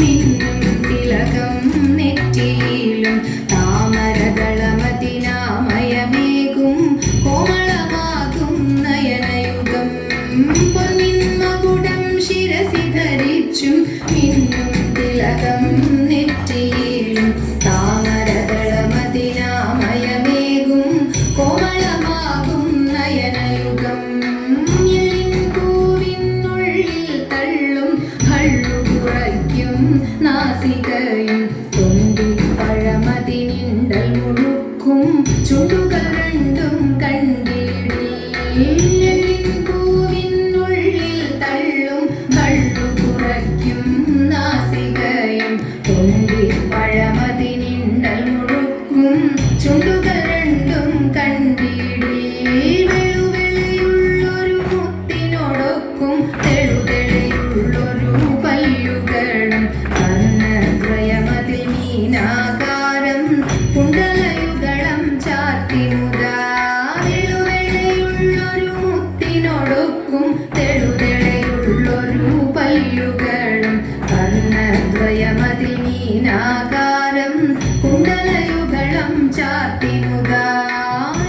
മിന്നും തിലകം നെറ്റിയിലും താമരദളമതിനാമയമേകും കോമളമാകും നയനയുഗം പൊന്നിൻ മകുടം ശിരസി ധരിച്ചും മിന്നും തിലകം നെറ്റിയിലും താമരദളമതിനാമയമേകും കോമളമാകും നയനയുഗം നാസികയും തൊണ്ടിപ്പഴമതിനിണ്ടൽ മുഴുക്കും ചുണ്ടുകൾ രണ്ടും കണ്ടിടിൽ പൂവിനുള്ളിൽ തള്ളും കള്ളു കുറയ്ക്കും നാസികയും തൊണ്ടിപ്പഴമതിനിണ്ടൽ മുഴുക്കും ചുണ്ടുകൾ രണ്ടും കണ്ടിടിൽ വെളുവെളയുള്ളൊരു മുത്തിനോടൊക്കും തെളുതെളയുള്ളൊരു പല്ലുകളും മീനാകാരം കുണ്ടലയുഗളം ചാർത്തിമുതാ വെളുവെളയുള്ളൊരു മുത്തിനോടൊക്കും തെളുതെളയുള്ളൊരു പല്ലുകളും കർണദ്വയമതിൽ മീനാകാരം കുണ്ടലയുഗളം ചാർത്തിമുതാ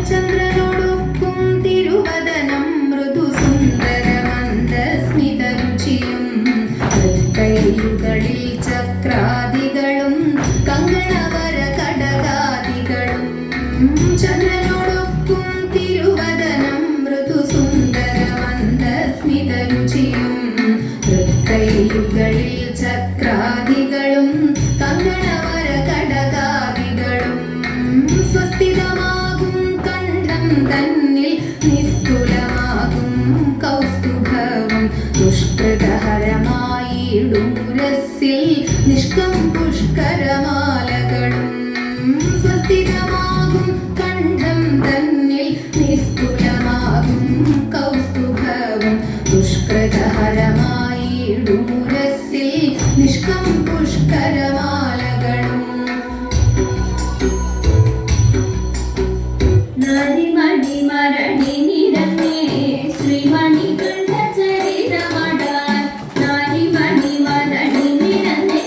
ചന്ദ്രനോടൊക്കും തിരുവദനം മൃദു സുന്ദരമന്ദസ്മിതരുചിയും കൈകളിൽ ചക്രാദികളും കങ്കണവര കടകാദികളും ചന്ദ്രനോടൊപ്പം തിരുവദനം മൃദു സുന്ദരമന്ദസ്മിതരുചിയും കൈകളിൽ ചക്രാദികളും കങ്കണവര കടകാദികളും സ്വസ്ഥിതമാകും കണ്ഠം തന്നിൽ നിസ്തുലമാകും കൗസ്തുഭവും ദുഷ്കൃതഹരമായിടുരസിൽ നിഷ്കം പുഷ്കരമാലകളും സ്വസ്ഥിതമാകും കണ്ഠം തന്നിൽ നിസ്തുലമാകും കൗസ്തുഭവും ദുഷ്കൃതഹരമായിടുരസിൽ നിഷ്കം പുഷ്കരമാലകളും നരിമണി മരണി നിരന്നേ ശ്രീമണി കണ്ഠ ചരിതമടാൻ നരിമണി മരണി നിരന്നേ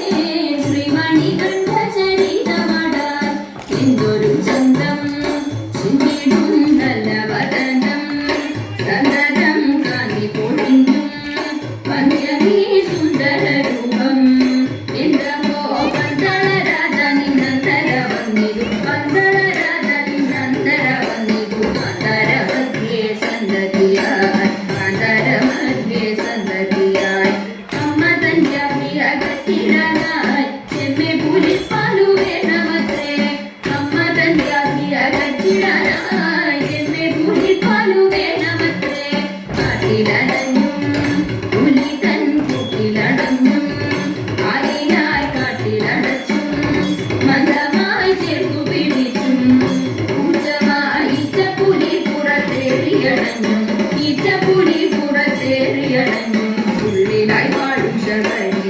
ശ്രീമണി കണ്ഠ ചരിതമടാൻ എന്തൊരു ചന്തം ചിന്തിടും നല്ല വദനം സദനം കാന്തി പൊഴിഞ്ഞും വന്ധ്യമീ സുന്ദര രൂപം എന്തോ പന്തള രാജ നിന്നന്തര വന്നിരു പന്തള രാജ നിന്നന്തര വന്നിരു അന്തരമധ്യേ സന്തതിയായി അന്തരമധ്യേ സന്തതിയായി അമ്മ തന്റെ അകറ്റിടാനായി ചെമ്മെ പുലിപ്പാലു വേണമത്രേ അമ്മ തന്റെ അകറ്റിടാനായി ചെമ്മെ പുലിപ്പാലു വേണമത്രേ കാട്ടിലടഞ്ഞും പുലി തൻ കൂട്ടിലടഞ്ഞും ആരിനായി കാട്ടിലടച്ചും മന്ദമായി ചേർന്നു പിടിച്ചും ഊർജമായി ഇച്ചപ്പുലി പുറത്തേറിയടഞ്ഞും ഇച്ചപ്പുലി പുറത്തേറിയടഞ്ഞും ഉള്ളിലായി പാടും ശബരി